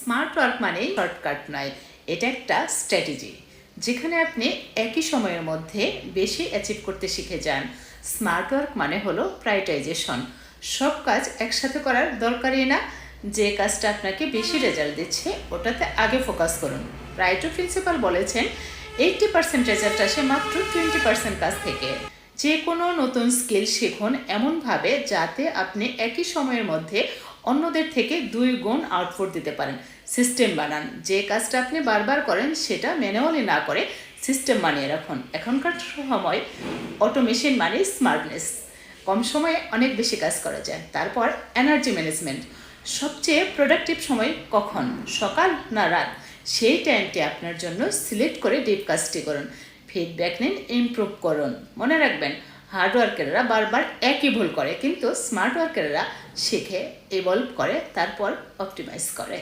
Smart work মানে shortcut নয়, এটা একটা স্ট্র্যাটেজি যেখানে আপনি একই সময়ের মধ্যে বেশি অ্যাচিভ করতে শিখে যান। স্মার্ট ওয়ার্ক মানে হলো প্রায়োরিটাইজেশন। সব কাজ একসাথে করার দরকারই না, যে কাজটা আপনাকে বেশি রেজাল্ট দিচ্ছে ওটাতে আগে ফোকাস করুন। রাইটো প্রিন্সিপাল বলেছেন 80% রেজাল্ট আসে মাত্র 20% কাজ থেকে। যে কোনো নতুন স্কিল শিখুন এমনভাবে যাতে আপনি একই সময়ের মধ্যে অন্যদের থেকে 2 গুণ আউটপুট দিতে পারেন। সিস্টেম বানান, যে কাজটা আপনি বারবার করেন সেটা ম্যানুয়ালি না করে সিস্টেম বানিয়ে রাখুন। এখনকার সময় অটোমেশন মানে স্মার্টনেস, কম সময়ে অনেক বেশি কাজ করা যায়। তারপর এনার্জি ম্যানেজমেন্ট, সবচেয়ে প্রোডাক্টিভ সময় কখন, সকাল না রাত, সেই টাইমটি আপনার জন্য সিলেক্ট করে ডিপ কাজটি করুন। ফিডব্যাক নিন, ইমপ্রুভ করুন। মনে রাখবেন, হার্ড ওয়ার্কাররা বারবার একই ভুল করে, কিন্তু স্মার্ট ওয়ার্কাররা শিখে, ইভলভ করে, তারপর অপটিমাইজ করে।